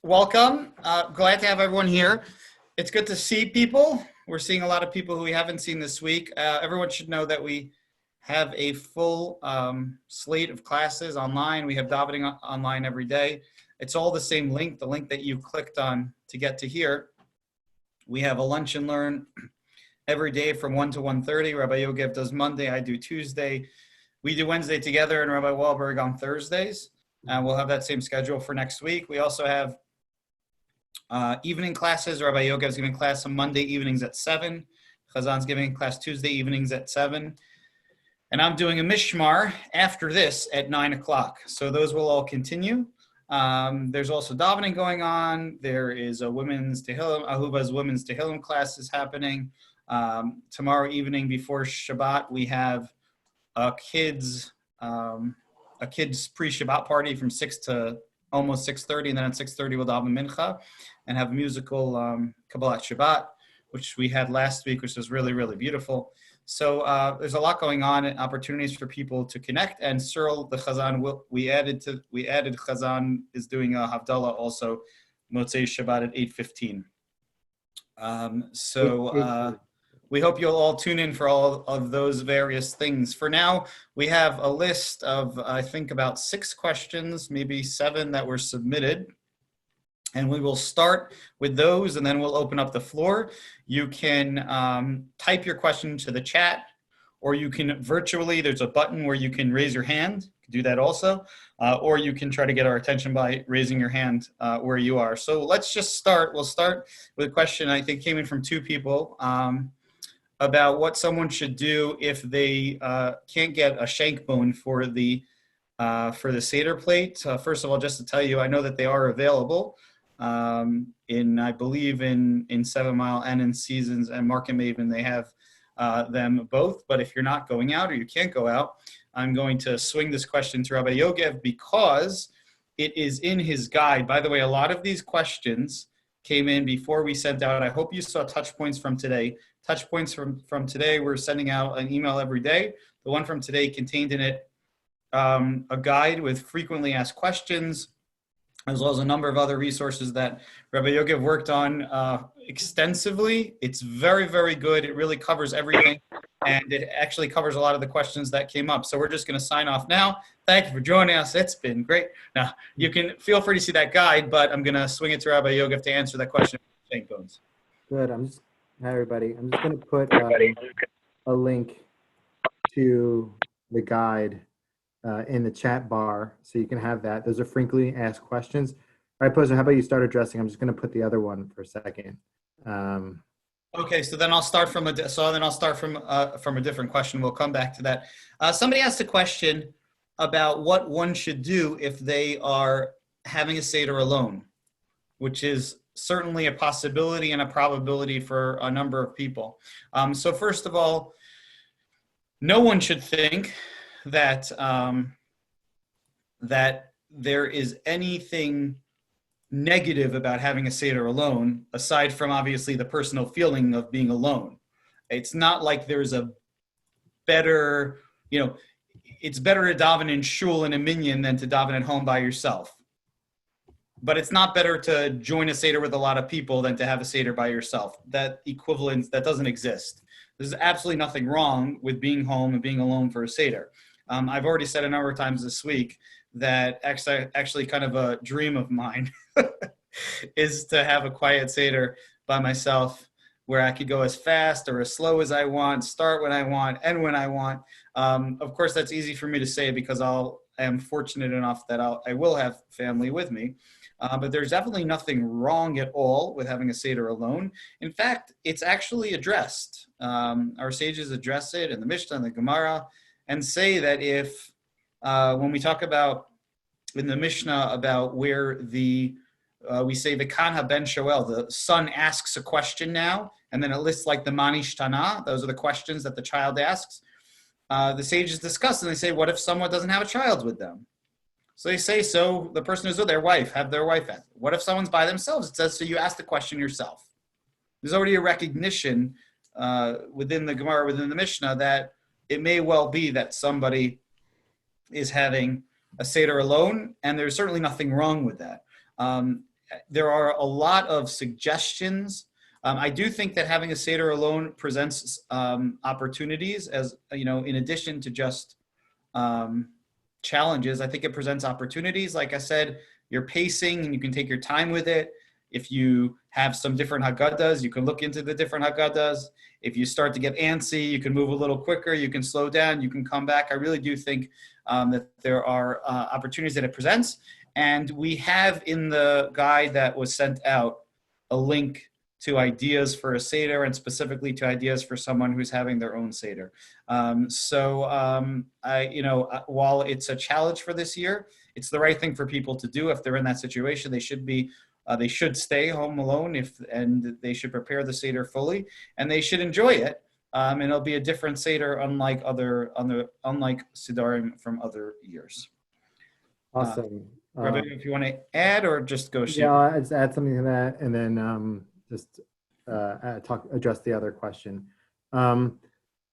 Welcome. Glad to have everyone here. It's good to see people. We're seeing a lot of people who we haven't seen this week. Everyone should know that we have a full slate of classes online. We have davening online every day. It's all the same link, the link that you clicked on to get to here. We have a lunch and learn every day from 1 to 1:30. Rabbi Yogev does Monday, I do Tuesday. We do Wednesday together, and Rabbi Wahlberg on Thursdays. We'll have that same schedule for next week. We also have evening classes. Rabbi Yogev is giving class on Monday evenings at 7. Chazan's giving class Tuesday evenings at 7. And I'm doing a mishmar after this at 9 o'clock. So those will all continue. There's also davening going on. There is a women's Tehillim, Ahuva's women's Tehillim classes happening. Tomorrow evening before Shabbat, we have a kids pre-Shabbat party from 6 to almost 6:30, and then at 6:30 we'll daven mincha and have a musical Kabbalat Shabbat, which we had last week, which was really, really beautiful. So there's a lot going on and opportunities for people to connect. And Cyril, the Chazan, we added Chazan is doing a Havdalah also, Motzei Shabbat at 8:15. We hope you'll all tune in for all of those various things. For now, we have a list of, I think, about 6 questions, maybe 7 that were submitted. And we will start with those, and then we'll open up the floor. You can type your question to the chat, or you can virtually, there's a button where you can raise your hand. You can do that also. Or you can try to get our attention by raising your hand where you are. So let's just start. We'll start with a question I think came in from 2 people. About what someone should do if they can't get a shank bone for the Seder plate. First of all, just to tell you, I know that they are available I believe in 7 Mile and in Seasons and Market Maven, they have them both. But if you're not going out or you can't go out, I'm going to swing this question to Rabbi Yogev because it is in his guide. By the way, a lot of these questions came in before we sent out. I hope you saw touch points from today. Touch points from today, we're sending out an email every day. The one from today contained in it a guide with frequently asked questions, as well as a number of other resources that Rabbi Yogev worked on extensively. It's very, very good. It really covers everything, and it actually covers a lot of the questions that came up. So we're just going to sign off now. Thank you for joining us. It's been great. Now, you can feel free to see that guide, but I'm going to swing it to Rabbi Yogev to answer that question. Shank bones. Good. Hi, everybody. I'm just going to put a link to the guide in the chat bar so you can have that. Those are frequently asked questions. All right, Pozo, how about you start addressing? I'm just going to put the other one for a second. Okay, so then I'll start from a different question. We'll come back to that. Somebody asked a question about what one should do if they are having a Seder alone, which is certainly a possibility and a probability for a number of people. So first of all, no one should think that that there is anything negative about having a Seder alone, aside from obviously the personal feeling of being alone. It's not like there's a better, it's better to daven in shul and a minyan than to daven at home by yourself. But it's not better to join a Seder with a lot of people than to have a Seder by yourself. That equivalence, that doesn't exist. There's absolutely nothing wrong with being home and being alone for a Seder. I've already said a number of times this week that actually kind of a dream of mine is to have a quiet Seder by myself where I could go as fast or as slow as I want, start when I want, end when I want. Of course, that's easy for me to say because I am fortunate enough that I will have family with me. But there's definitely nothing wrong at all with having a Seder alone. In fact, it's actually addressed. Our sages address it in the Mishnah and the Gemara and say that if, when we talk about in the Mishnah about where we say the Kanha ben Shoel, the son asks a question now, and then it lists like the Manish Tana, those are the questions that the child asks. The sages discuss and they say, what if someone doesn't have a child with them? So they say, so the person who's with their wife, have their wife ask. What if someone's by themselves? It says, so you ask the question yourself. There's already a recognition within the Gemara, within the Mishnah, that it may well be that somebody is having a Seder alone, and there's certainly nothing wrong with that. there are a lot of suggestions. I do think that having a Seder alone presents opportunities, as you know, in addition to just challenges. I think it presents opportunities. Like I said, you're pacing and you can take your time with it. If you have some different Haggadahs, you can look into the different Haggadahs. If you start to get antsy, you can move a little quicker, you can slow down, you can come back. I really do think that there are opportunities that it presents. And we have in the guide that was sent out a link to ideas for a Seder and specifically to ideas for someone who's having their own Seder. While it's a challenge for this year, it's the right thing for people to do. If they're in that situation, they should stay home alone and they should prepare the Seder fully and they should enjoy it. And it'll be a different Seder unlike Siddharim from other years. Awesome. Rabbi, if you want to add or just go shoot. Yeah, I'll just add something to that and then address the other question.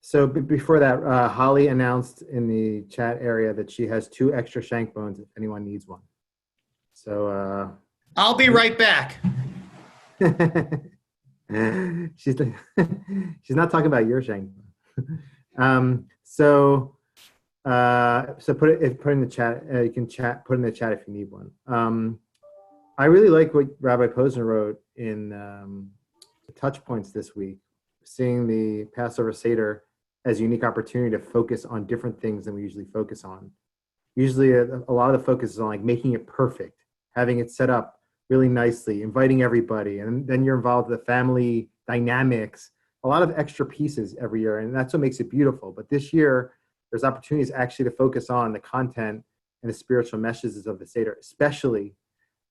So before that, Holly announced in the chat area that she has 2 extra shank bones if anyone needs one. So I'll be right back. she's not talking about your shank bone. So put in the chat. You can put in the chat if you need one. I really like what Rabbi Posner wrote in the touch points this week, seeing the Passover Seder as a unique opportunity to focus on different things than we usually focus on. Usually a lot of the focus is on like making it perfect, having it set up really nicely, inviting everybody, and then you're involved with the family dynamics, a lot of extra pieces every year, and that's what makes it beautiful. But this year, there's opportunities actually to focus on the content and the spiritual messages of the Seder, especially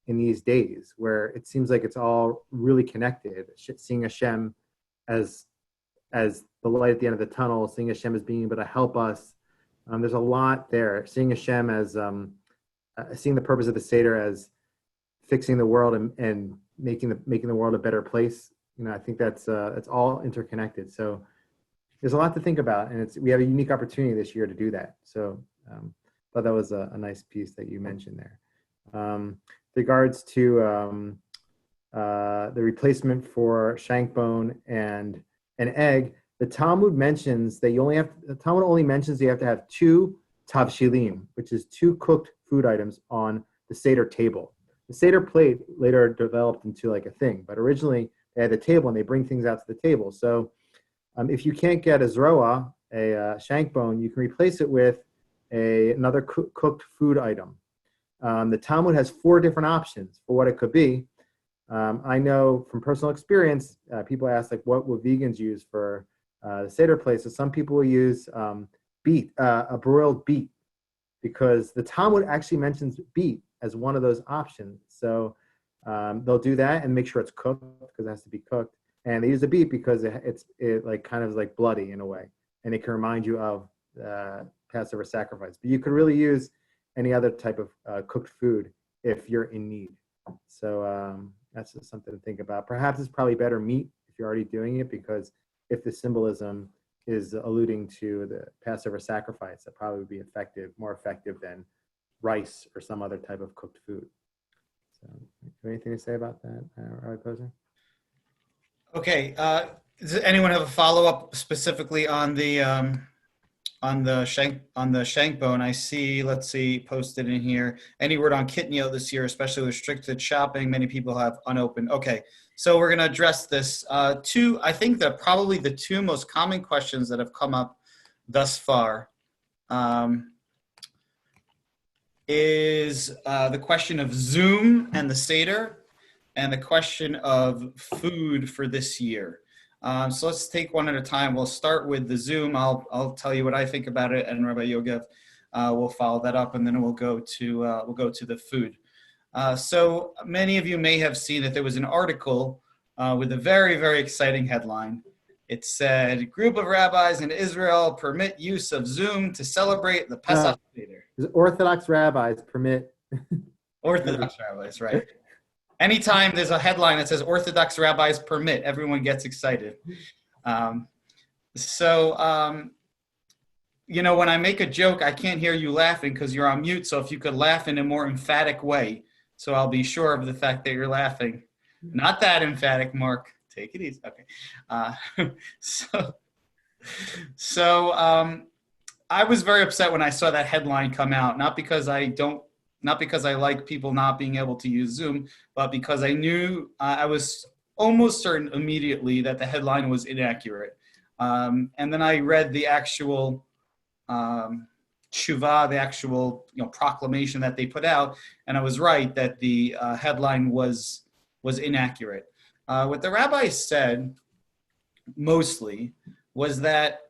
in these days where it seems like it's all really connected. Seeing Hashem as the light at the end of the tunnel, seeing Hashem as being able to help us. There's a lot there. Seeing Hashem as seeing the purpose of the Seder as fixing the world and making the world a better place. You know, I think that's all interconnected. So there's a lot to think about, and we have a unique opportunity this year to do that. So thought that was a nice piece that you mentioned there. Regards to the replacement for shank bone and an egg, the Talmud mentions that you only mentions you have to have 2 tavshilim, which is 2 cooked food items on the Seder table. The Seder plate later developed into like a thing, but originally they had the table and they bring things out to the table. So if you can't get a zroa, a shank bone, you can replace it with another cooked food item. The Talmud has 4 different options for what it could be. I know from personal experience, people ask like, what would vegans use for the Seder plate? So some people will use beet, a broiled beet, because the Talmud actually mentions beet as one of those options. So they'll do that and make sure it's cooked because it has to be cooked. And they use the beet because it like kind of is like bloody in a way, and it can remind you of Passover sacrifice. But you could really use any other type of cooked food if you're in need. So that's just something to think about. Perhaps it's probably better meat if you're already doing it, because if the symbolism is alluding to the Passover sacrifice, that probably would be more effective than rice or some other type of cooked food. So, anything to say about that, Rabbi Posner? Okay. Does anyone have a follow-up specifically on the shank bone? I see. Let's see. Posted in here. Any word on kitnio this year, especially with restricted shopping? Many people have unopened. Okay. So we're going to address this. I think that probably the 2 most common questions that have come up thus far is the question of Zoom and the Seder, and the question of food for this year. So let's take one at a time. We'll start with the Zoom. I'll tell you what I think about it, and Rabbi Yogev will follow that up, and then we'll go to the food. So many of you may have seen that there was an article with a very, very exciting headline. It said, "Group of rabbis in Israel permit use of Zoom to celebrate the Pesach Seder." Orthodox rabbis permit. Orthodox rabbis, right? Anytime there's a headline that says Orthodox rabbis permit, everyone gets excited. When I make a joke, I can't hear you laughing because you're on mute. So if you could laugh in a more emphatic way So I'll be sure of the fact that you're laughing. Not that emphatic, Mark. Take it easy. Okay. Uh, so, so I was very upset when I saw that headline come out, not because I like people not being able to use Zoom, but because I knew I was almost certain immediately that the headline was inaccurate. And then I read the actual tshuva, the actual proclamation that they put out, and I was right that the headline was inaccurate. What the rabbi said mostly was that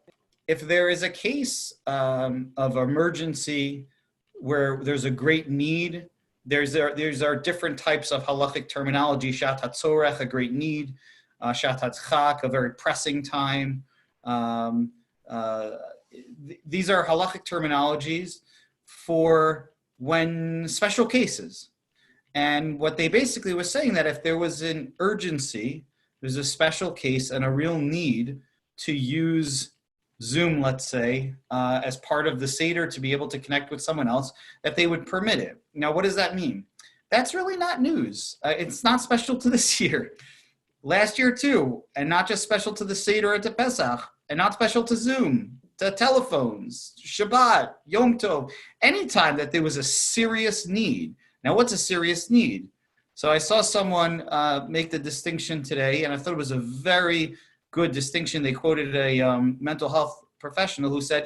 if there is a case of emergency where there's a great need, there's are different types of halachic terminology. Shat hatzorech, a great need. Shat hatzchak, a very pressing time. These are halachic terminologies for when special cases. And what they basically was saying that if there was an urgency, there's a special case and a real need to use Zoom, let's say, as part of the Seder to be able to connect with someone else, that they would permit it. Now, what does that mean? That's really not news. It's not special to this year. Last year too, and not just special to the Seder or to Pesach, and not special to Zoom, to telephones, Shabbat, Yom Tov, anytime that there was a serious need. Now, what's a serious need? So I saw someone make the distinction today, and I thought it was a very good distinction. They quoted a mental health professional who said,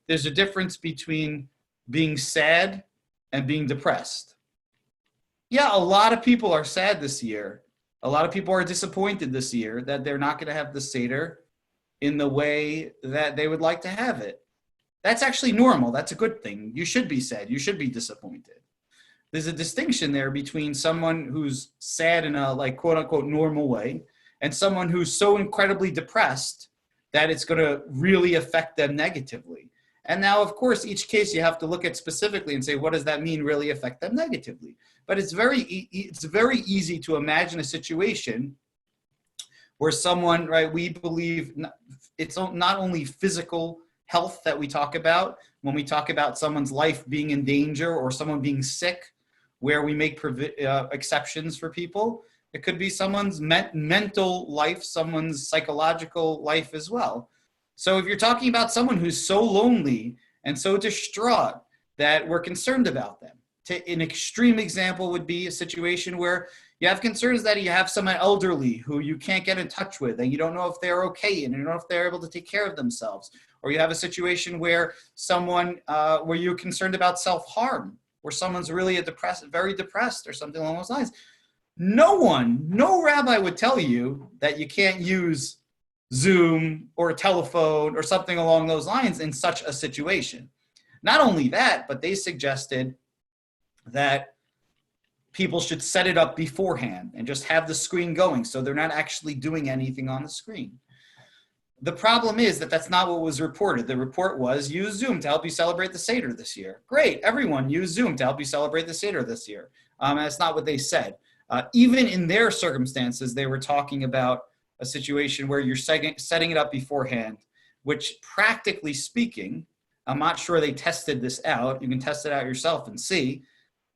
there's a difference between being sad and being depressed. Yeah, a lot of people are sad this year. A lot of people are disappointed this year that they're not going to have the Seder in the way that they would like to have it. That's actually normal. That's a good thing. You should be sad. You should be disappointed. There's a distinction there between someone who's sad in a quote unquote normal way and someone who's so incredibly depressed that it's going to really affect them negatively. And now, of course, each case you have to look at specifically and say, what does that mean really affect them negatively? But it's very easy to imagine a situation where someone, right, we believe it's not only physical health that we talk about when we talk about someone's life being in danger or someone being sick, where we make exceptions for people. It could be someone's mental life, someone's psychological life as well. So if you're talking about someone who's so lonely and so distraught that we're concerned about them, an extreme example would be a situation where you have concerns that you have someone elderly who you can't get in touch with and you don't know if they're okay and you don't know if they're able to take care of themselves. Or you have a situation where where you're concerned about self-harm, where someone's really very depressed or something along those lines. No rabbi would tell you that you can't use Zoom or a telephone or something along those lines in such a situation. Not only that, but they suggested that people should set it up beforehand and just have the screen going so they're not actually doing anything on the screen. The problem is that that's not what was reported. The report was use Zoom to help you celebrate the Seder this year. Great, everyone use Zoom to help you celebrate the Seder this year. And that's not what they said. Even in their circumstances, they were talking about a situation where you're setting it up beforehand, which practically speaking, I'm not sure they tested this out. You can test it out yourself and see.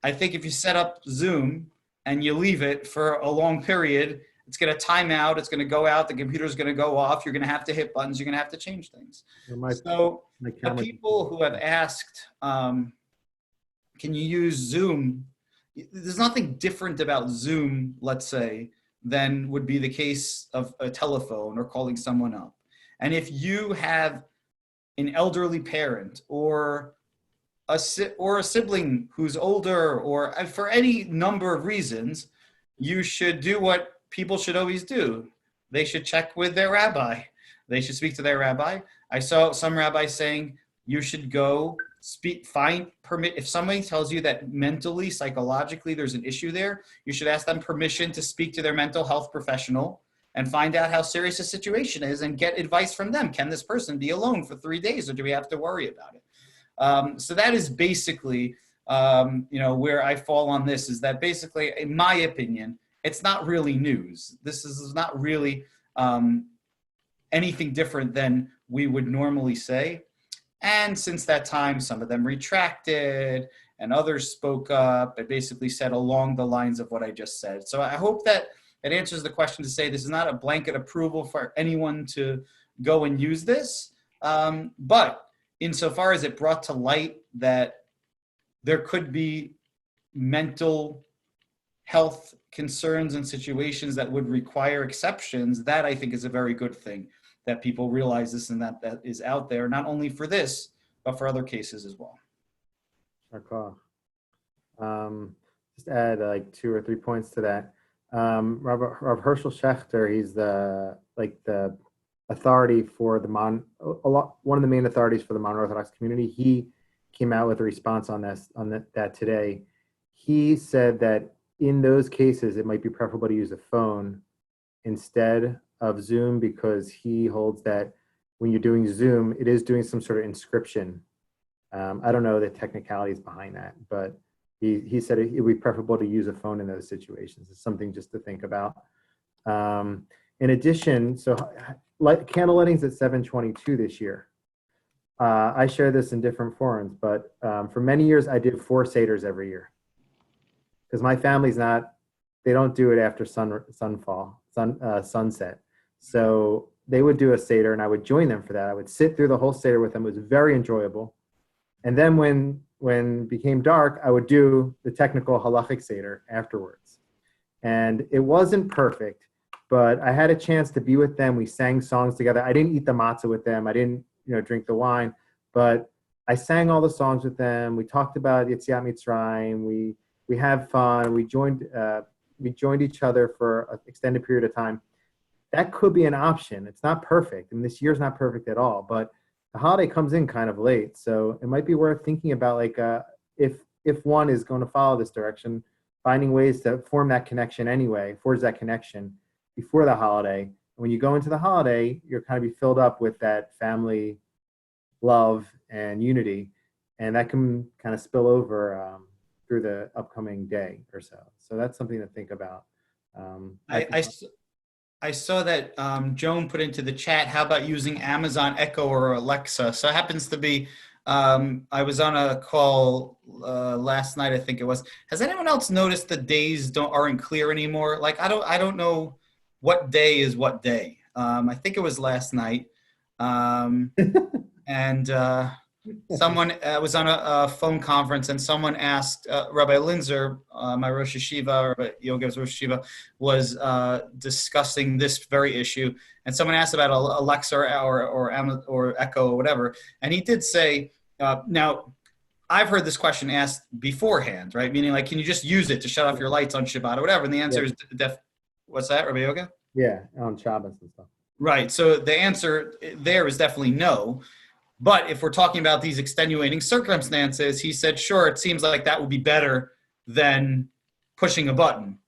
I think if you set up Zoom and you leave it for a long period, it's going to time out. It's going to go out. The computer's going to go off. You're going to have to hit buttons. You're going to have to change things. So the people who have asked, can you use Zoom? There's nothing different about Zoom, let's say, than would be the case of a telephone or calling someone up. And if you have an elderly parent or a sibling who's older or for any number of reasons, you should do what people should always do. They should check with their rabbi. They should speak to their rabbi. I saw some rabbis saying you should go permit. If somebody tells you that mentally, psychologically, there's an issue there, you should ask them permission to speak to their mental health professional and find out how serious the situation is and get advice from them. Can this person be alone for 3 days or do we have to worry about it? So that is basically, where I fall on this is that basically, in my opinion, it's not really news. This is not really anything different than we would normally say. And since that time, some of them retracted and others spoke up and basically said along the lines of what I just said. So I hope that it answers the question to say this is not a blanket approval for anyone to go and use this. But insofar as it brought to light that there could be mental health concerns and situations that would require exceptions, that I think is a very good thing, that people realize this and that is out there, not only for this, but for other cases as well. Okay. Just add like 2 or 3 points to that. Rav Herschel Schechter, he's the authority for one of the main authorities for the modern Orthodox community. He came out with a response on that today. He said that in those cases, it might be preferable to use a phone instead of Zoom, because he holds that when you're doing Zoom, it is doing some sort of inscription. I don't know the technicalities behind that, but he said it would be preferable to use a phone in those situations. It's something just to think about. In addition, so candle lighting's at 7:22 this year. I share this in different forums, but for many years I did 4 seders every year, because my family's they don't do it after sunset. So they would do a seder and I would join them for that. I would sit through the whole seder with them. It was very enjoyable. And then when it became dark, I would do the technical halachic seder afterwards. And it wasn't perfect, but I had a chance to be with them. We sang songs together. I didn't eat the matzah with them. I didn't, drink the wine, but I sang all the songs with them. We talked about Yetziat Mitzrayim. We had fun. We joined each other for an extended period of time. That could be an option. It's not perfect. I mean, this year's not perfect at all, but the holiday comes in kind of late. So it might be worth thinking about, like, if one is going to follow this direction, finding ways to forge that connection before the holiday. When you go into the holiday, you're kind of be filled up with that family love and unity, and that can kind of spill over through the upcoming day or so. So that's something to think about. I saw that Joan put into the chat, how about using Amazon Echo or Alexa? So it happens to be, I was on a call last night, I think it was. Has anyone else noticed the days aren't clear anymore? Like, I don't know what day is what day. I think it was last night. And someone was on a phone conference, and someone asked Rabbi Linzer, my Rosh Hashiva, Rabbi Yogev's Rosh Hashiva, was discussing this very issue, and someone asked about Alexa or Echo or whatever, and he did say, now, I've heard this question asked beforehand, right? Meaning, like, can you just use it to shut off your lights on Shabbat or whatever? And the answer is what's that, Rabbi Yoga? Yeah, on Shabbos and stuff. Right. So the answer there is definitely no. But if we're talking about these extenuating circumstances, he said, sure, it seems like that would be better than pushing a button.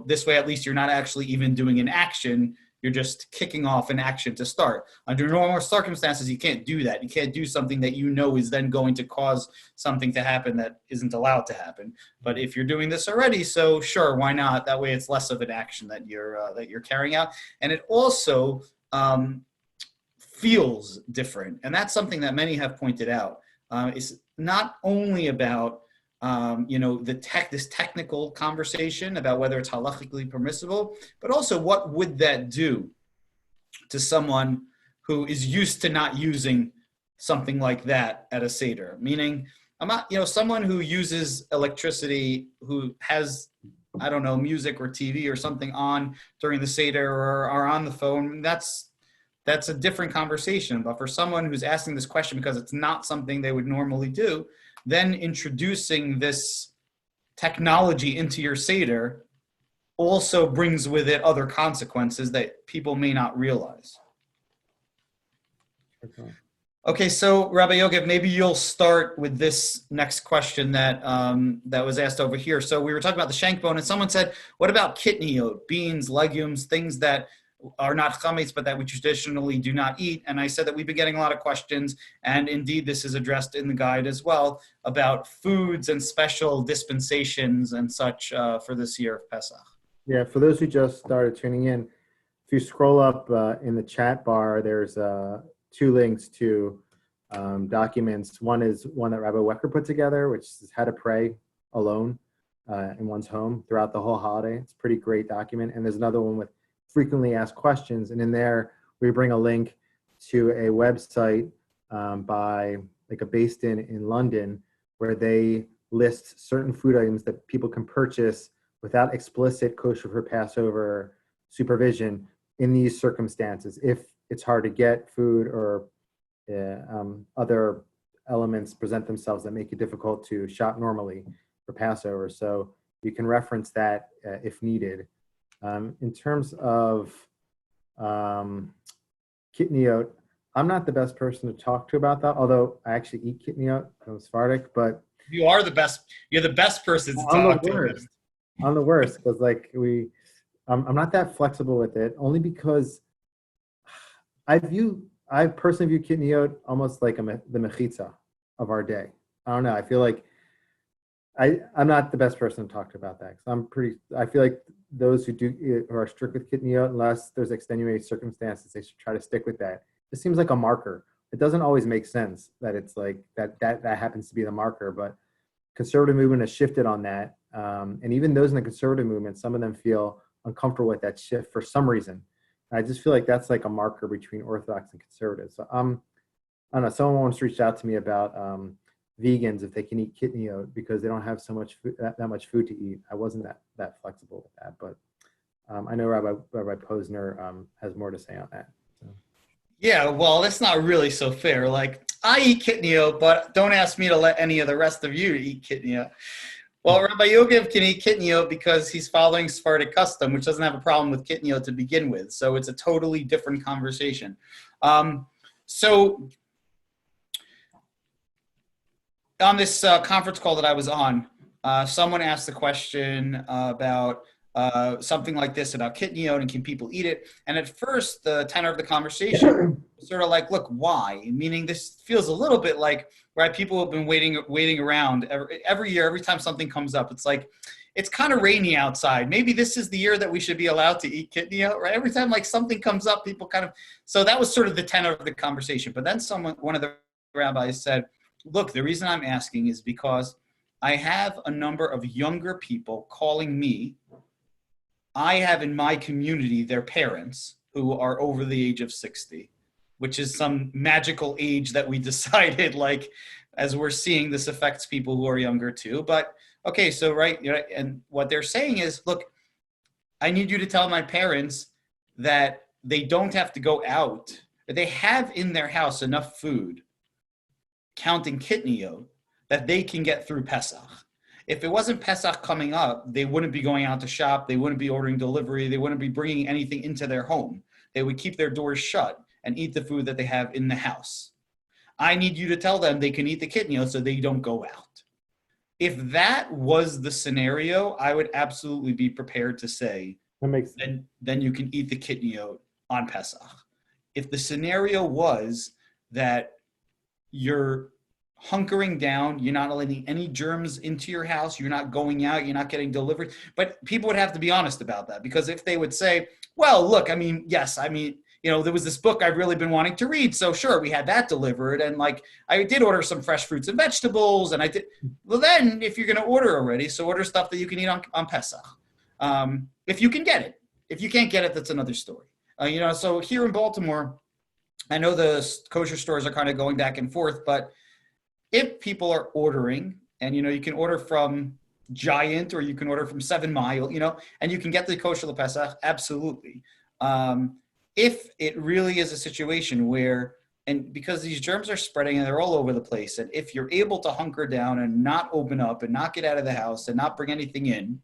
This way, at least you're not actually even doing an action. You're just kicking off an action to start. Under normal circumstances, you can't do that. You can't do something that is then going to cause something to happen that isn't allowed to happen. But if you're doing this already, so sure, why not? That way it's less of an action that you're carrying out. And it also feels different. And that's something that many have pointed out. It's not only about this technical conversation about whether it's halachically permissible, but also what would that do to someone who is used to not using something like that at a Seder? Meaning, someone who uses electricity, who has, I don't know, music or TV or something on during the Seder or on the phone, that's a different conversation. But for someone who's asking this question because it's not something they would normally do, then introducing this technology into your Seder also brings with it other consequences that people may not realize. Okay, so Rabbi Yogev, maybe you'll start with this next question that was asked over here. So we were talking about the shank bone, and someone said, what about kitniyot, beans, legumes, things that are not chametz, but that we traditionally do not eat? And I said that we've been getting a lot of questions, and indeed this is addressed in the guide as well, about foods and special dispensations and such for this year of Pesach. Yeah, for those who just started tuning in, if you scroll up in the chat bar, there's 2 links to documents. One is one that Rabbi Wecker put together, which is how to pray alone in one's home throughout the whole holiday. It's a pretty great document. And there's another one with frequently asked questions. And in there, we bring a link to a website by like a based in London, where they list certain food items that people can purchase without explicit kosher for Passover supervision in these circumstances. If it's hard to get food or other elements present themselves that make it difficult to shop normally for Passover. So you can reference that if needed. In terms of kitniot, I'm not the best person to talk to about that, although I actually eat kitniot. I'm Sephardic, but You are the best. You're the best person to I'm talk the to. worst. I'm the worst because like I'm not that flexible with it, only because I personally view kitniot almost like the mechitza of our day. I don't know. I feel like I'm not the best person to talk to about that because I feel like those who are strict with kitniot, unless there's extenuating circumstances, they should try to stick with that. It seems like a marker. It doesn't always make sense that it's like that happens to be the marker, but conservative movement has shifted on that. And even those in the conservative movement, some of them feel uncomfortable with that shift for some reason. I just feel like that's like a marker between Orthodox and conservative. So I don't know. Someone once reached out to me about vegans if they can eat kitniot because they don't have so much food, that much food to eat. I wasn't that flexible with that, but I know Rabbi Posner has more to say on that. So. Yeah, well, that's not really so fair. Like, I eat kitniot, but don't ask me to let any of the rest of you eat kitniot. Well, Rabbi Yogev can eat kitniot because he's following Sephardic custom, which doesn't have a problem with kitniot to begin with. So it's a totally different conversation. So on this conference call that I was on, someone asked the question about something like this about kitniot and can people eat it? And at first, the tenor of the conversation was sort of like, look, why? Meaning this feels a little bit like, right, people have been waiting around every year, every time something comes up. It's like, it's kind of rainy outside. Maybe this is the year that we should be allowed to eat kitniot, right? Every time like something comes up, people kind of, so that was sort of the tenor of the conversation. But then one of the rabbis said, look, the reason I'm asking is because I have a number of younger people calling me. I have in my community their parents who are over the age of 60, which is some magical age that we decided, like, as we're seeing, this affects people who are younger too. But okay, so right, and what they're saying is, look, I need you to tell my parents that they don't have to go out, that they have in their house enough food, counting kitniot, that they can get through Pesach. If it wasn't Pesach coming up, they wouldn't be going out to shop. They wouldn't be ordering delivery. They wouldn't be bringing anything into their home. They would keep their doors shut and eat the food that they have in the house. I need you to tell them they can eat the kitniot so they don't go out. If that was the scenario, I would absolutely be prepared to say, that makes sense. Then you can eat the kitniot on Pesach. If the scenario was that you're hunkering down, you're not letting any germs into your house, you're not going out, you're not getting delivery. But people would have to be honest about that, because if they would say, well, look, there was this book I've really been wanting to read, so sure, we had that delivered, and like I did order some fresh fruits and vegetables, and I did. Well, then if you're going to order already, so order stuff that you can eat on Pesach, if you can get it. If you can't get it, that's another story. So here in Baltimore, I know the kosher stores are kind of going back and forth, but if people are ordering, and you can order from Giant or you can order from 7 Mile, and you can get the kosher Pesach, absolutely. If it really is a situation where, and because these germs are spreading and they're all over the place, and if you're able to hunker down and not open up and not get out of the house and not bring anything in,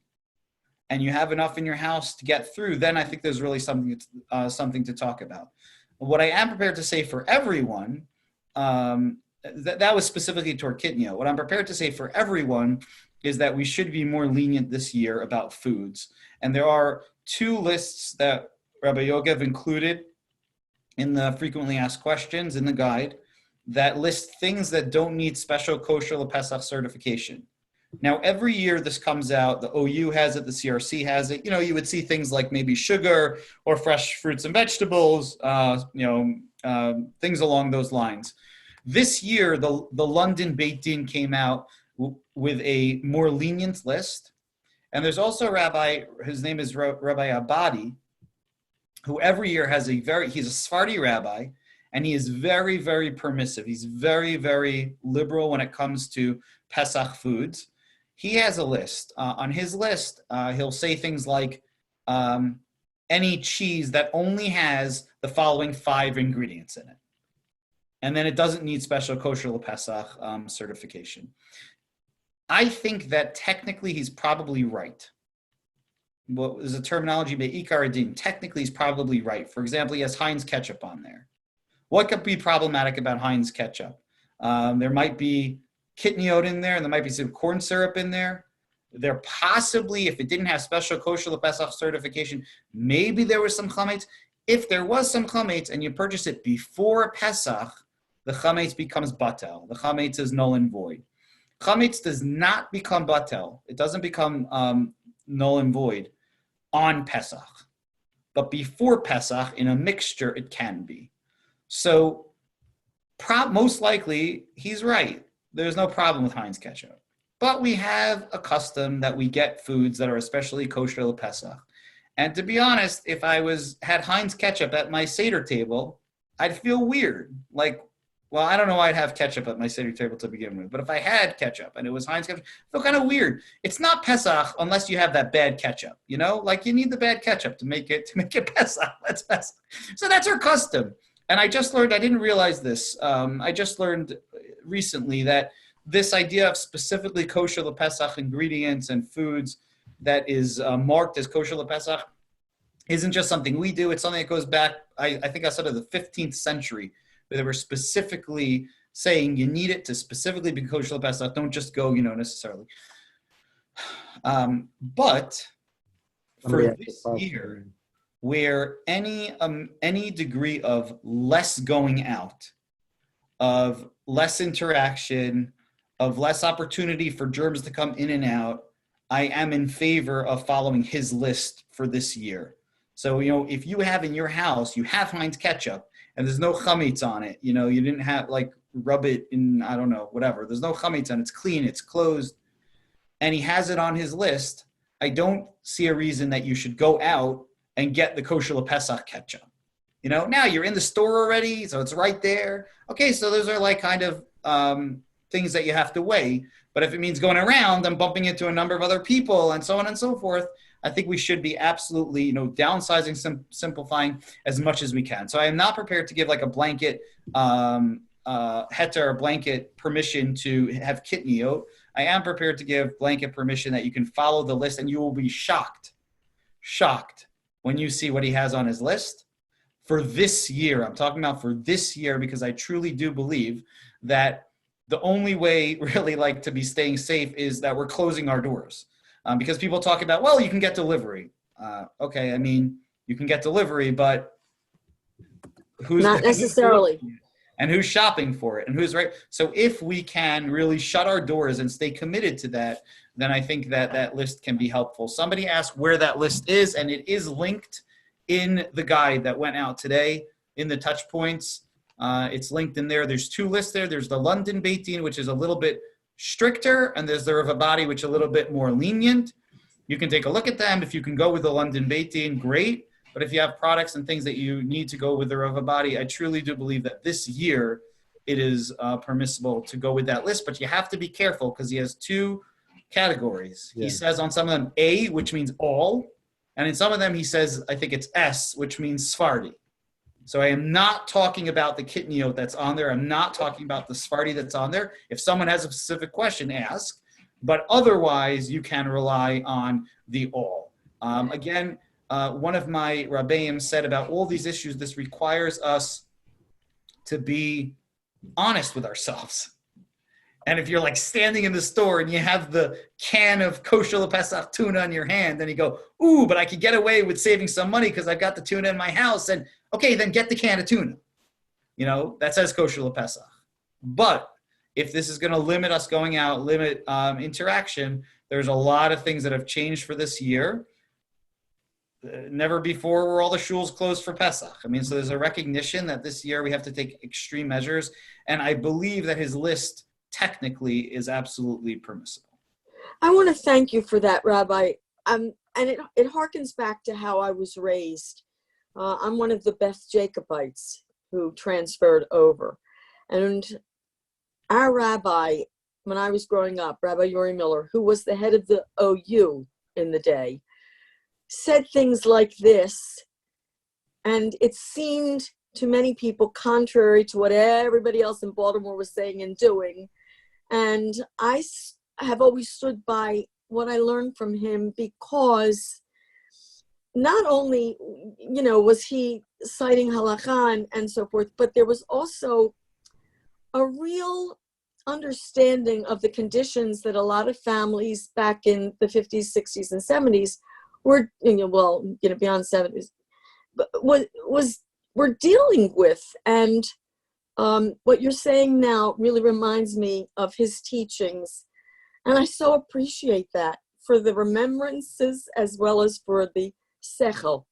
and you have enough in your house to get through, then I think there's really something to talk about. What I am prepared to say for everyone, that was specifically toward kitniot. What I'm prepared to say for everyone is that we should be more lenient this year about foods. And there are 2 lists that Rabbi Yogev included in the frequently asked questions in the guide that list things that don't need special kosher Pesach certification. Now, every year this comes out, the OU has it, the CRC has it. You would see things like maybe sugar or fresh fruits and vegetables, things along those lines. This year, the London Beit Din came out with a more lenient list. And there's also a rabbi, his name is Rabbi Abadi, who every year he's a Sephardi rabbi, and he is very, very permissive. He's very, very liberal when it comes to Pesach foods. He has a list. On his list, he'll say things like any cheese that only has the following 5 ingredients in it. And then it doesn't need special kosher LePesach certification. I think that technically he's probably right. What is a terminology by Ikar Adin? Technically, he's probably right. For example, he has Heinz ketchup on there. What could be problematic about Heinz ketchup? There might be kitniot in there, and there might be some corn syrup in there. There possibly, if it didn't have special kosher LePesach certification, maybe there was some chametz. If there was some chametz and you purchase it before Pesach, the chametz becomes batel. The chametz is null and void. Chametz does not become batel. It doesn't become null and void on Pesach. But before Pesach, in a mixture, it can be. So most likely, he's right. There's no problem with Heinz ketchup. But we have a custom that we get foods that are especially kosher LePesach. And to be honest, if I had Heinz ketchup at my Seder table, I'd feel weird. Like, well, I don't know why I'd have ketchup at my Seder table to begin with. But if I had ketchup and it was Heinz ketchup, I feel kind of weird. It's not Pesach unless you have that bad ketchup, you know? Like, you need the bad ketchup to make it Pesach. That's Pesach. So that's our custom. And I just learned, I didn't realize this. I just learned recently that this idea of specifically kosher LePesach ingredients and foods that is marked as kosher LePesach isn't just something we do. It's something that goes back, I think I said, to the 15th century, where they were specifically saying you need it to specifically be kosher LePesach. Don't just go, necessarily. But for this year, where any degree of less going out, of less interaction, of less opportunity for germs to come in and out, I am in favor of following his list for this year. So, if you have in your house, you have Heinz ketchup and there's no chametz on it, you didn't have rub it in, I don't know, whatever. There's no chametz on it. It's clean, it's closed, and he has it on his list. I don't see a reason that you should go out and get the kosher LePesach ketchup. Now you're in the store already, so it's right there. Okay, so those are kind of things that you have to weigh. But if it means going around and bumping into a number of other people and so on and so forth, I think we should be absolutely, downsizing, simplifying as much as we can. So I am not prepared to give a blanket heter, blanket permission to have kitniot. I am prepared to give blanket permission that you can follow the list, and you will be shocked when you see what he has on his list for this year. I'm talking about for this year, because I truly do believe that the only way really to be staying safe is that we're closing our doors. Because people talk about, well, you can get delivery. Okay, I mean, you can get delivery, but who's not necessarily. And who's shopping for it and who's right. So if we can really shut our doors and stay committed to that, then I think that list can be helpful. Somebody asked where that list is, and it is linked in the guide that went out today in the touch points. It's linked in there. There's 2 lists there. There's the London Beit Din, which is a little bit stricter, and there's the Rav Abadi, which is a little bit more lenient. You can take a look at them. If you can go with the London Beit Din, great. But if you have products and things that you need to go with the Rav Abadi, I truly do believe that this year it is permissible to go with that list. But you have to be careful because he has 2 categories. Yeah. He says on some of them A, which means all. And in some of them he says, I think it's S, which means Sephardi. So I am not talking about the kitniot that's on there. I'm not talking about the Sephardi that's on there. If someone has a specific question, ask. But otherwise, you can rely on the all. Again, one of my Rabbeim said about all these issues, this requires us to be honest with ourselves. And if you're standing in the store and you have the can of kosher LePesach tuna in your hand, and you go, ooh, but I could get away with saving some money because I've got the tuna in my house. And okay, then get the can of tuna. That says kosher LePesach. But if this is going to limit us going out, limit interaction, there's a lot of things that have changed for this year. never before were all the shuls closed for Pesach. I mean, so there's a recognition that this year we have to take extreme measures, and I believe that his list technically is absolutely permissible. I want to thank you for that, Rabbi. And it harkens back to how I was raised. I'm one of the Beth Jacobites who transferred over. And our rabbi, when I was growing up, Rabbi Yori Miller, who was the head of the OU in the day, said things like this. And it seemed to many people contrary to what everybody else in Baltimore was saying and doing. And I have always stood by what I learned from him, because not only, was he citing halakha and so forth, but there was also a real understanding of the conditions that a lot of families back in the 50s, 60s, and 70s were, beyond 70s, but were dealing with. And what you're saying now really reminds me of his teachings. And I so appreciate that, for the remembrances as well as for the sechel.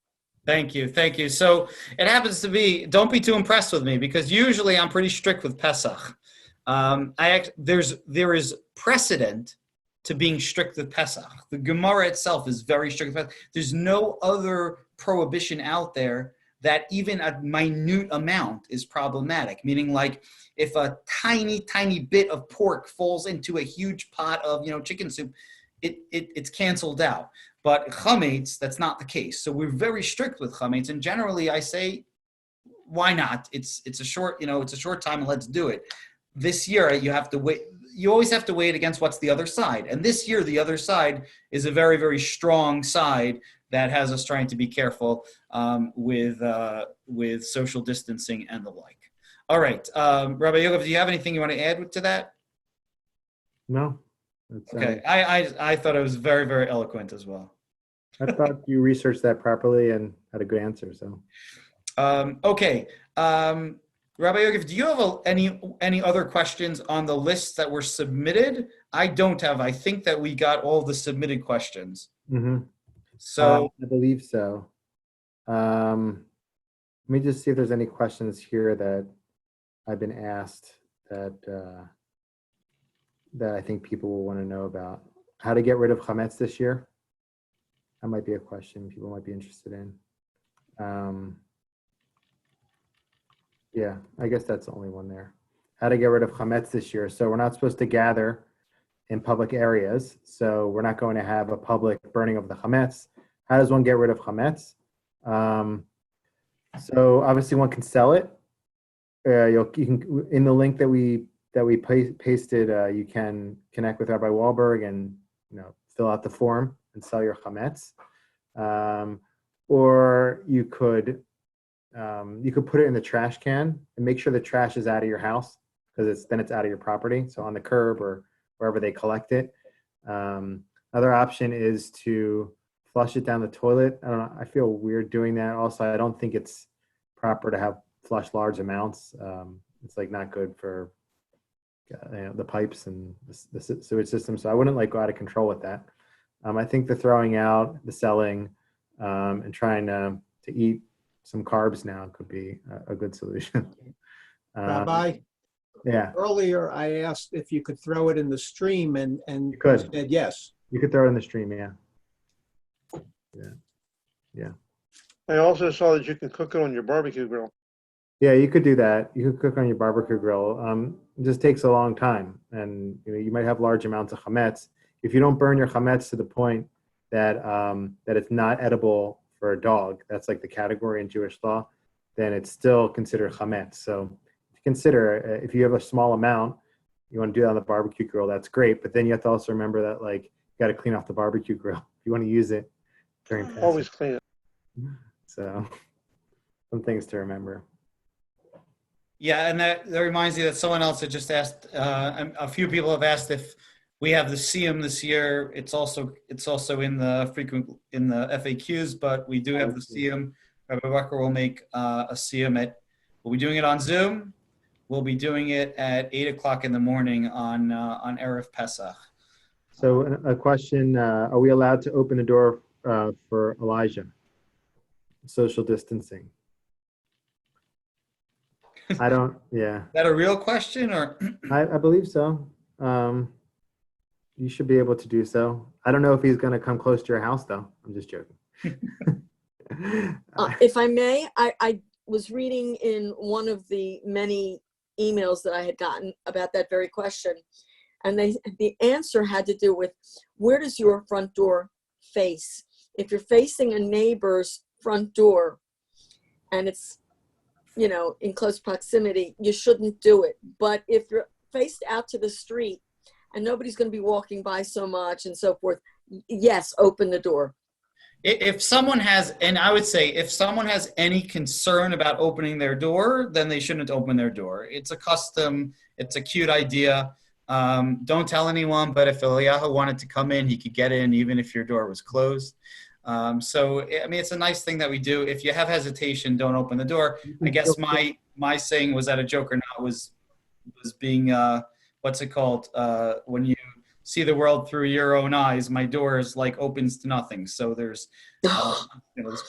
Thank you. Thank you. So it happens to be, don't be too impressed with me, because usually I'm pretty strict with Pesach. There is precedent to being strict with Pesach. The Gemara itself is very strict with Pesach. There's no other prohibition out there that even a minute amount is problematic, meaning like if a tiny, tiny bit of pork falls into a huge pot of, chicken soup, it's canceled out. But chametz, that's not the case. So we're very strict with chametz, and generally I say, why not? It's a short time, and let's do it. This year you have to wait. You always have to weigh it against what's the other side. And this year the other side is a very, very strong side that has us trying to be careful with social distancing and the like. All right, Rabbi Yogav, do you have anything you want to add to that? No. Okay, I thought it was very, very eloquent as well. I thought you researched that properly and had a good answer. So, okay, Rabbi Yogav, do you have any other questions on the lists that were submitted? I don't have. I think that we got all the submitted questions. Mm-hmm. So I believe so. Let me just see if there's any questions here that I've been asked that I think people will want to know about. How to get rid of chametz this year? That might be a question people might be interested in. Yeah, I guess that's the only one there. How to get rid of chametz this year? So we're not supposed to gather in public areas. So we're not going to have a public burning of the chametz. How does one get rid of chametz? So obviously one can sell it. You can, in the link that we pasted, you can connect with Rabbi Wahlberg and fill out the form and sell your chametz. Or you could put it in the trash can and make sure the trash is out of your house, because then it's out of your property. So on the curb or wherever they collect it. Another option is to flush it down the toilet. I don't know. I feel weird doing that. Also, I don't think it's proper to have flush large amounts. It's like not good for the pipes and the sewage system. So I wouldn't go out of control with that. I think the throwing out, the selling, and trying to eat some carbs now could be a good solution. Rabbi, yeah. Earlier I asked if you could throw it in the stream, and you could. said yes. You could throw it in the stream, yeah. Yeah. I also saw that you can cook it on your barbecue grill. Yeah, you could do that. You could cook on your barbecue grill. It just takes a long time, and you might have large amounts of chametz. If you don't burn your chametz to the point that it's not edible for a dog, that's like the category in Jewish law, then it's still considered chametz. So consider, if you have a small amount, you want to do that on the barbecue grill, that's great. But then you have to also remember that you got to clean off the barbecue grill if you want to use it during Pesach. Always clean it. So some things to remember. yeah, and that reminds me that someone else had just asked. A few people have asked if we have the Siyum this year. It's also in the FAQs, but we do have the Siyum. Rabbi Becker will make a Siyum we'll be doing it on Zoom. We'll be doing it at 8:00 in the morning on Erev Pesach. So a question, are we allowed to open the door for Elijah? social distancing. I don't, yeah, Is that a real question or? I believe so. You should be able to do so. I don't know if he's going to come close to your house, though. I'm just joking. If I may, I was reading in one of the many emails that I had gotten about that very question, and the answer had to do with, where does your front door face? If you're facing a neighbor's front door and it's, you know, in close proximity, you shouldn't do it. But if you're faced out to the street and nobody's going to be walking by so much and so forth, yes, open the door. If someone has, and I would say if someone has any concern about opening their door, then they shouldn't open their door. It's a custom, it's a cute idea. Don't tell anyone, but if Eliyahu wanted to come in, he could get in even if your door was closed. So, I mean, it's a nice thing that we do. If you have hesitation, don't open the door. I guess my saying, was that a joke or not, was being, what's it called? When you see the world through your own eyes, my door is like opens to nothing. So there's, there's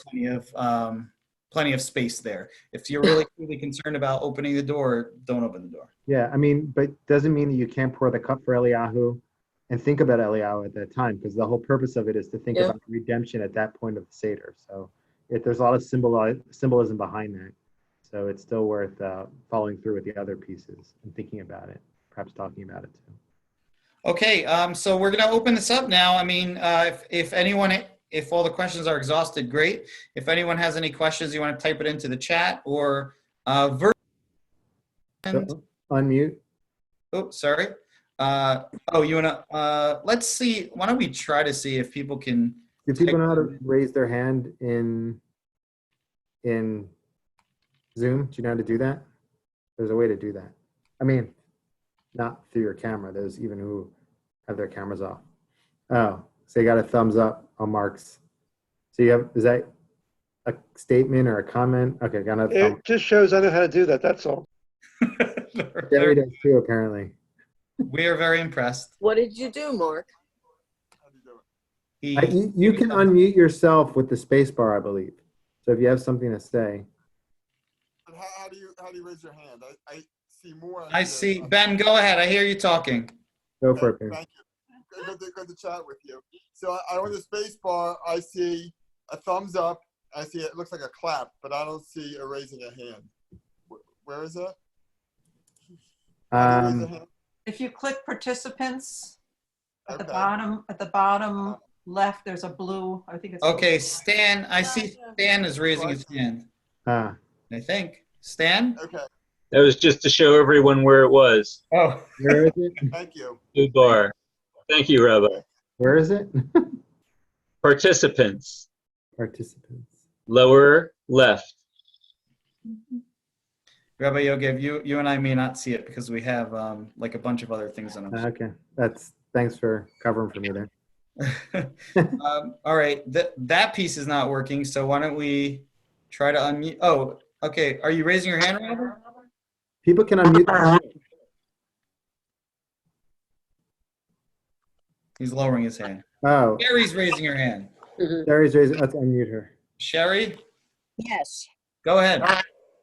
plenty of space there. If you're really concerned about opening the door, don't open the door. Yeah, I mean, but doesn't mean that you can't pour the cup for Eliyahu and think about Eliyahu at that time, because the whole purpose of it is to think about redemption at that point of the Seder. So there's a lot of symbolism behind that. So it's still worth following through with the other pieces and thinking about it, perhaps talking about it too. Okay, so we're going to open this up now. I mean, if all the questions are exhausted, great. If anyone has any questions, you want to type it into the chat or So, unmute. Oh, sorry. You want to, let's see. Why don't we try to see if people can. Do people know how to raise their hand in Zoom? Do you know how to do that? There's a way to do that. I mean, not through your camera. There's even who have their cameras off. Oh, so you got a thumbs up on Mark's. So you have, is that a statement or a comment? Okay, got another thumb. It just shows I know how to do that. That's all. Jerry does too, apparently. We are very impressed. What did you do, Mark? You can unmute yourself with the space bar, I believe. So if you have something to say. But how do you raise your hand? I see more. I see. Ben, go ahead. I hear you talking. Go for it, Ben. Thank you. Good to chat with you. So on the space bar, I see a thumbs up. I see it looks like a clap, but I don't see a raising a hand. Where is it? If you click participants at Okay. the bottom left, there's a blue, I think it's. Okay, Stan, I see Stan is raising his hand. I think. Stan? Okay. That was just to show everyone where it was. Oh. Where is it? Thank you. Blue bar. Thank you, Rabbi. Where is it? Participants. Participants. Lower left. Rabbi Yogev, you and I may not see it because we have like a bunch of other things on our Okay, thanks for covering for me there. all right, that piece is not working, so why don't we try to unmute? Oh, okay. Are you raising your hand, Robert? People can unmute. He's lowering his hand. Oh, Sherry's raising her hand. Sherry's raising. Let's unmute her. Sherry, Yes. go ahead.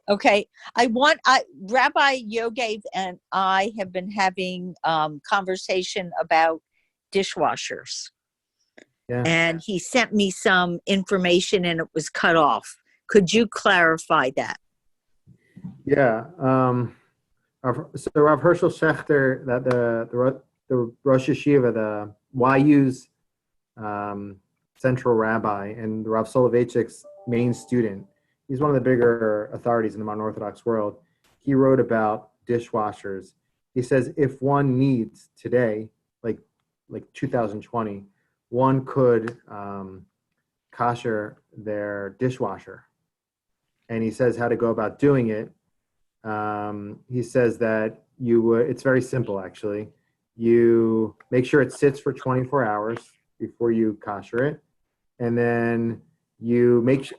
Okay. Rabbi Yogev and I have been having conversation about dishwashers. Yeah. And he sent me some information and it was cut off. Could you clarify that? Yeah. So Rav Herschel Schechter, that the Rosh Yeshiva, the YU's central rabbi, and Rav Soloveitchik's main student. He's one of the bigger authorities in the modern Orthodox world. He wrote about dishwashers. He says if one needs today, like 2020, one could kosher their dishwasher. And he says how to go about doing it. He says that it's very simple actually. You make sure it sits for 24 hours before you kosher it. And then you make sure,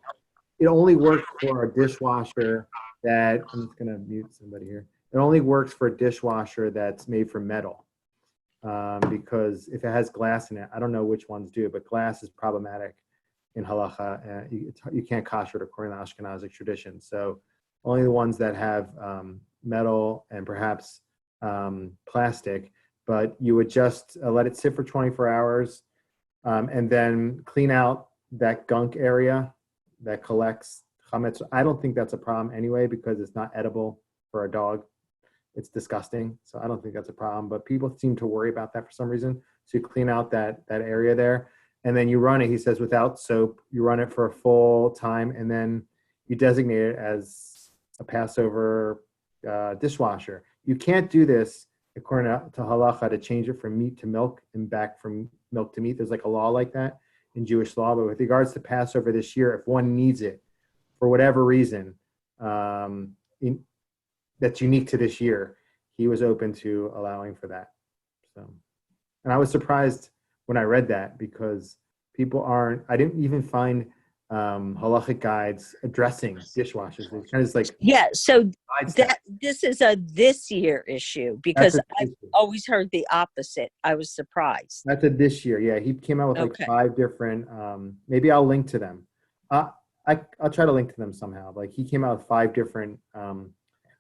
it only works for a dishwasher that, I'm just gonna mute somebody here. It only works for a dishwasher that's made from metal. Because if it has glass in it, I don't know which ones do, but glass is problematic in halacha. You can't kosher it according to Ashkenazic tradition. So only the ones that have metal and perhaps plastic, but you would just let it sit for 24 hours and then clean out that gunk area that collects chametz. I don't think that's a problem anyway because it's not edible for a dog. It's disgusting. So I don't think that's a problem, but people seem to worry about that for some reason. So you clean out that area there and then you run it, he says, without soap. You run it for a full time and then you designate it as a Passover dishwasher. You can't do this according to halacha to change it from meat to milk and back from milk to meat. There's like a law like that in Jewish law. But with regards to Passover this year, if one needs it for whatever reason that's unique to this year, he was open to allowing for that. So, and I was surprised when I read that because I didn't even find halachic guides addressing dishwashers. It's kind of like, Yeah, so this is a this year issue because I've always heard the opposite. I was surprised. That's a this year. Yeah, he came out with like 5 different. Maybe I'll link to them. I'll try to link to them somehow. Like he came out with 5 different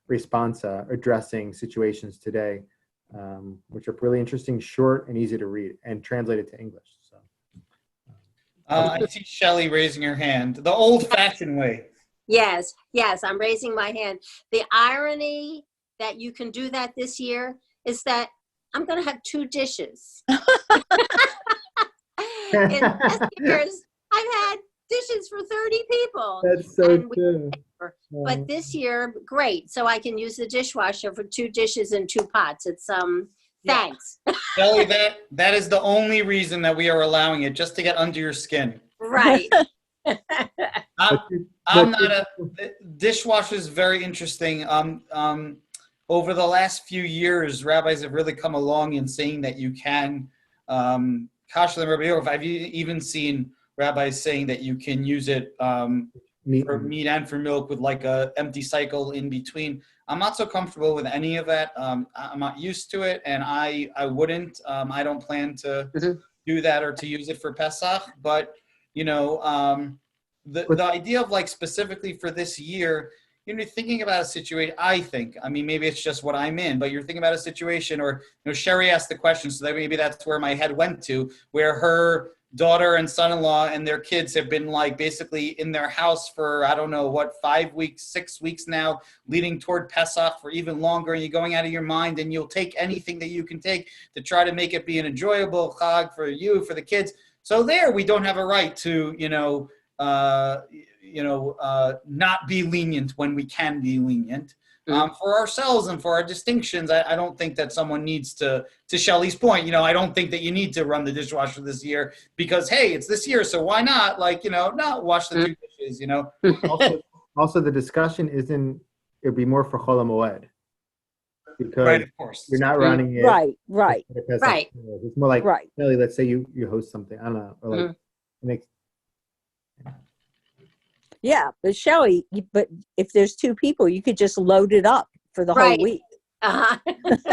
responsa addressing situations today, which are really interesting, short and easy to read, and translated to English. So I see Shelley raising her hand the old-fashioned way. Yes, I'm raising my hand. The irony that you can do that this year is that I'm going to have 2 dishes. In past years, I've had dishes for 30 people. That's so true. But this year, great. So I can use the dishwasher for 2 dishes and 2 pots. It's thanks. Shelley, that is the only reason that we are allowing it, just to get under your skin. Right. I'm not a dishwasher is very interesting. Over the last few years, rabbis have really come along in saying that you can kosher them. I've even seen rabbis saying that you can use it for meat and for milk with like a empty cycle in between. I'm not so comfortable with any of that. I'm not used to it, and I wouldn't. I don't plan to do that or to use it for Pesach. But you know, the idea of like specifically for this year, you know, thinking about a situation. I mean, maybe it's just what I'm in, but you're thinking about a situation, or you know, Sherry asked the question, so that maybe that's where my head went to, where her daughter and son-in-law and their kids have been like basically in their house for, I don't know what, 5 weeks, 6 weeks now, leading toward Pesach for even longer, and you're going out of your mind, and you'll take anything that you can take to try to make it be an enjoyable chag for you, for the kids. So there, we don't have a right to, not be lenient when we can be lenient. For ourselves and for our distinctions, I don't think that someone needs to Shelley's point, I don't think that you need to run the dishwasher this year because, hey, it's this year, so why not? Like, not wash the 2 dishes, Also, the discussion it'd be more for Chol HaMoed. Because right, of course. You're not running it. Right. It's more like, Shelley, let's say you host something, I don't know, or like, it makes. Yeah, but Shelley, but if there's 2 people, you could just load it up for the whole week. Uh-huh. Just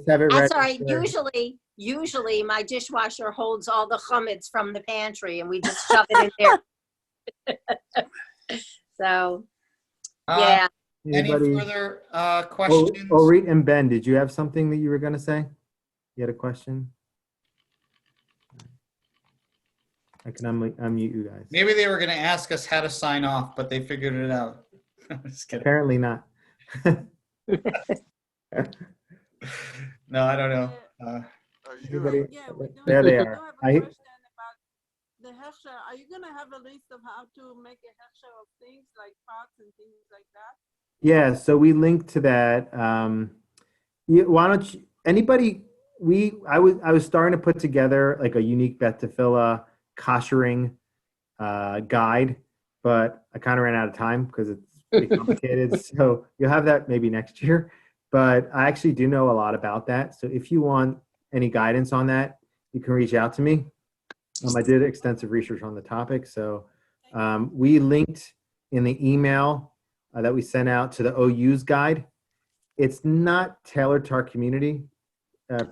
have it That's ready all right. for- Usually my dishwasher holds all the chametz from the pantry, and we just shove it in there. So, yeah. Any Anybody? further questions? Orit and Ben, did you have something that you were going to say? You had a question? I can unmute you guys. Maybe they were going to ask us how to sign off, but they figured it out. I'm just kidding. Apparently not. No, I don't know. Anybody? Yeah, we do. There they I are. do have a question about the hechsher. Are you going to have a list of how to make a hechsher of things like pots and things like that? Yeah, so we linked to that. Why don't you, anybody? I was starting to put together like a unique Bet Tefillah koshering guide, but I kind of ran out of time because it's pretty complicated. So you'll have that maybe next year. But I actually do know a lot about that. So if you want any guidance on that, you can reach out to me. I did extensive research on the topic. So we linked in the email that we sent out to the OU's guide. It's not tailored to our community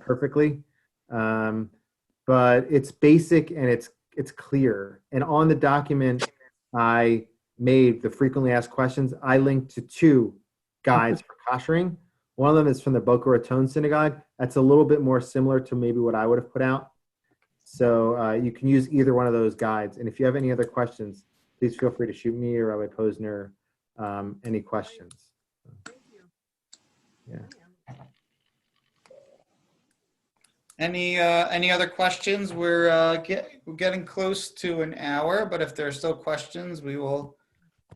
perfectly, but it's basic and it's clear. And on the document I made, the frequently asked questions, I linked to 2 guides for koshering. One of them is from the Boca Raton Synagogue. That's a little bit more similar to maybe what I would have put out. So you can use either one of those guides. And if you have any other questions, please feel free to shoot me or Rabbi Posner any questions. Yeah. Any other questions? We're getting close to an hour, but if there are still questions, we will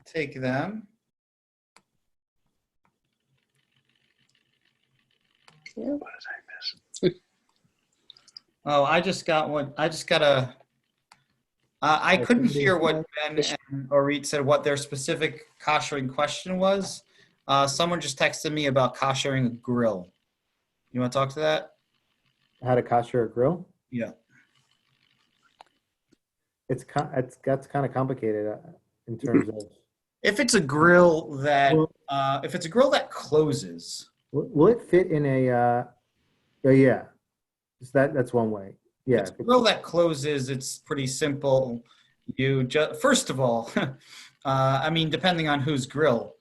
take them. What did I miss? Oh, I just got one. I just got a. I couldn't hear what Ben and Orit said, what their specific koshering question was. Someone just texted me about koshering a grill. You want to talk to that? How to kosher a grill? Yeah. That's kind of complicated in terms of. If it's a grill that closes. Will it fit in a? Oh yeah, that's one way. Yeah. If it's a grill that closes, it's pretty simple. You just first of all, I mean, depending on whose grill,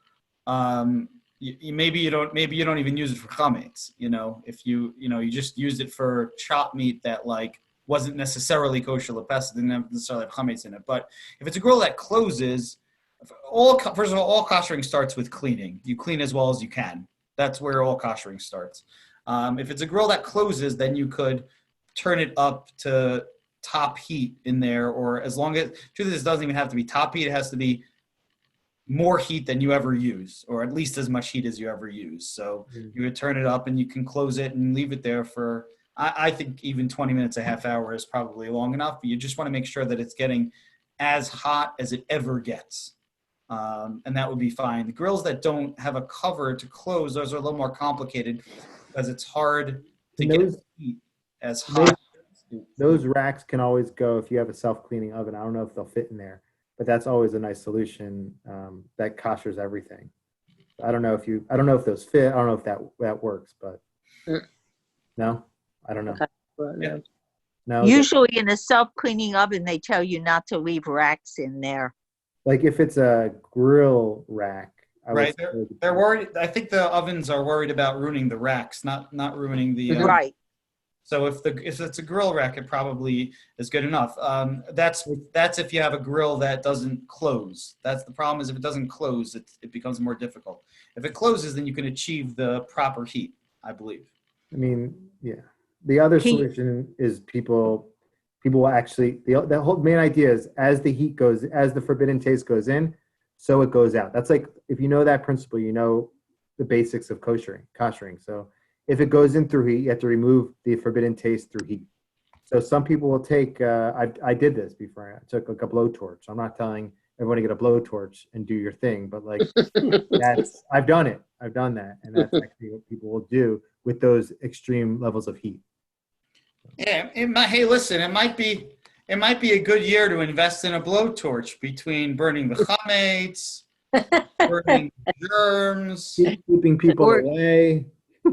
maybe you don't even use it for chametz. You know, if you just used it for chopped meat that like wasn't necessarily kosher lepes, didn't necessarily have chametz in it. But if it's a grill that closes, first of all koshering starts with cleaning. You clean as well as you can. That's where all koshering starts. If it's a grill that closes, then you could turn it up to top heat in there, or as long as, truth is, it doesn't even have to be top heat. It has to be more heat than you ever use, or at least as much heat as you ever use. So you would turn it up and you can close it and leave it there for, I think even 20 minutes, a half hour is probably long enough, but you just want to make sure that it's getting as hot as it ever gets. And that would be fine. The grills that don't have a cover to close, those are a little more complicated because it's hard to get heat as hot. Those racks can always go if you have a self-cleaning oven. I don't know if they'll fit in there, but that's always a nice solution that koshers everything. I don't know if those fit. I don't know if that works, but no, I don't know. Yeah. No. Usually in a self-cleaning oven, they tell you not to leave racks in there. Like if it's a grill rack. Right. They're worried. I think the ovens are worried about ruining the racks, not ruining the. Right. So if it's a grill rack, it probably is good enough. That's if you have a grill that doesn't close. That's the problem, is if it doesn't close, it becomes more difficult. If it closes, then you can achieve the proper heat, I believe. I mean, yeah. The other solution is people will actually, the whole main idea is as the forbidden taste goes in, so it goes out. That's like, if you know that principle, you know the basics of koshering. So if it goes in through heat, you have to remove the forbidden taste through heat. So some people will take, I did this before, I took like a blowtorch. I'm not telling everyone to get a blowtorch and do your thing, but like I've done that. And that's actually what people will do with those extreme levels of heat. Yeah, hey, listen, it might be a good year to invest in a blowtorch between burning the chametz, burning germs, keeping people away.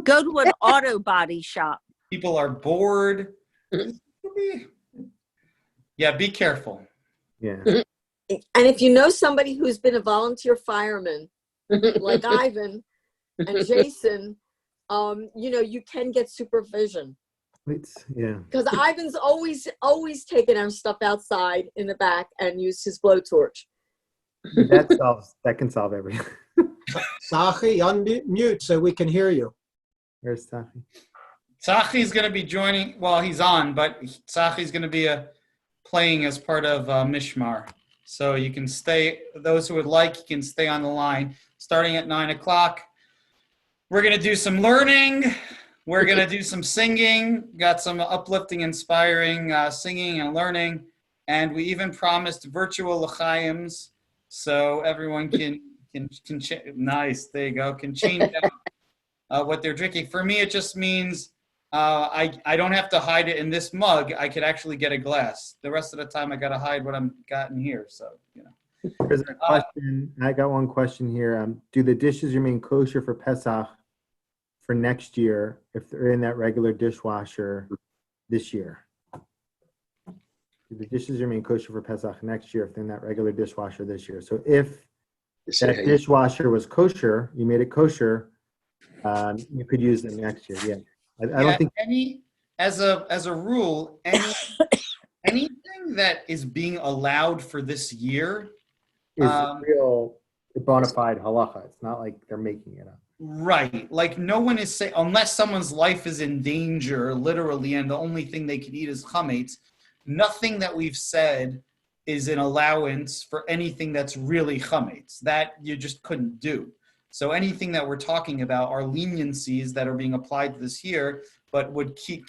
Go to an auto body shop. People are bored. Yeah, be careful. Yeah. And if you know somebody who's been a volunteer fireman, like Ivan and Jason, you can get supervision. Yeah. Because Ivan's always taking our stuff outside in the back and used his blowtorch. That can solve everything. Sachi, unmute so we can hear you. Where's Sachi? Sachi's going to be joining. Well, he's on, but Sachi's going to be playing as part of Mishmar. So you can stay. Those who would like, you can stay on the line. Starting at 9 o'clock, we're going to do some learning. We're going to do some singing. Got some uplifting, inspiring singing and learning, and we even promised virtual l'chaims, so everyone can nice. There you go. Can change out what they're drinking. For me, it just means I don't have to hide it in this mug. I could actually get a glass. The rest of the time, I got to hide what I'm got in here. So There's a question. I got one question here. Do the dishes remain kosher for Pesach for next year if they're in that regular dishwasher this year? The dishes remain kosher for Pesach next year if they're in that regular dishwasher this year. So if You see that how you- dishwasher was kosher, you made it kosher, you could use them next year. Yeah. I don't think as a rule, anything that is being allowed for this year is real bona fide halacha. It's not like they're making it up. right. Like no one is saying, unless someone's life is in danger, literally, and the only thing they can eat is chametz, nothing that we've said is an allowance for anything that's really chametz. That you just couldn't do. So anything that we're talking about are leniencies that are being applied this year, but would keep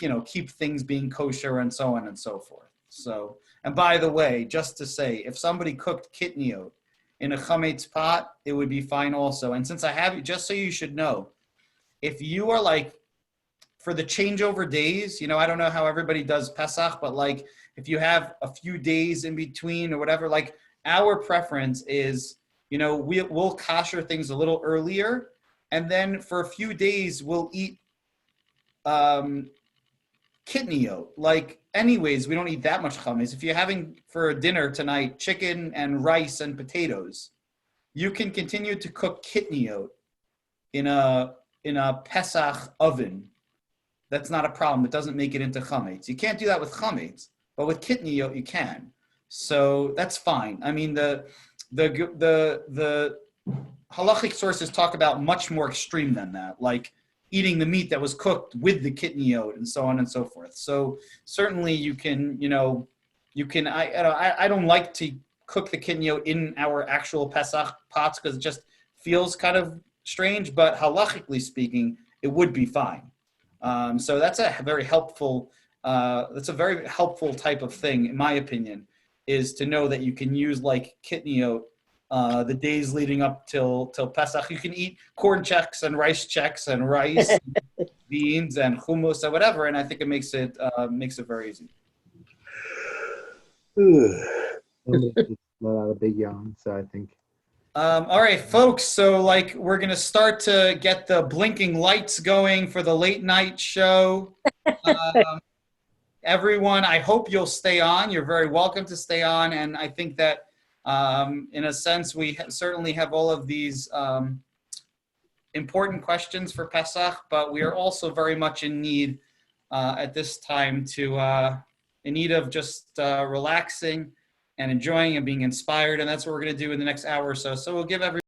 things being kosher and so on and so forth. So, and by the way, just to say, if somebody cooked kitniot in a chametz pot, it would be fine also. And since I have you, just so you should know, if you are like, for the changeover days, I don't know how everybody does Pesach, but like if you have a few days in between or whatever, like our preference is, we'll kosher things a little earlier. And then for a few days, we'll eat kitniot. Like anyways, we don't eat that much chametz. If you're having for dinner tonight chicken and rice and potatoes, you can continue to cook kitniot in a Pesach oven. That's not a problem. It doesn't make it into chametz. You can't do that with chametz, but with kitniot you can. So that's fine. I mean the halachic sources talk about much more extreme than that, like eating the meat that was cooked with the kitniot and so on and so forth. So certainly you can, I don't like to cook the kitniot in our actual Pesach pots because it just feels kind of strange, but halachically speaking, it would be fine. So that's a very helpful type of thing, in my opinion, is to know that you can use like kitniot the days leading up till Pesach. You can eat corn checks and rice checks and rice, beans and hummus or whatever, and I think it makes it very easy. Somebody just let out a big yawn, so I think. All right, folks. So we're going to start to get the blinking lights going for the late night show. Everyone, I hope you'll stay on. You're very welcome to stay on. And I think that in a sense, we certainly have all of these important questions for Pesach, but we are also very much in need at this time in need of just relaxing and enjoying and being inspired. And that's what we're going to do in the next hour or so. So we'll give everyone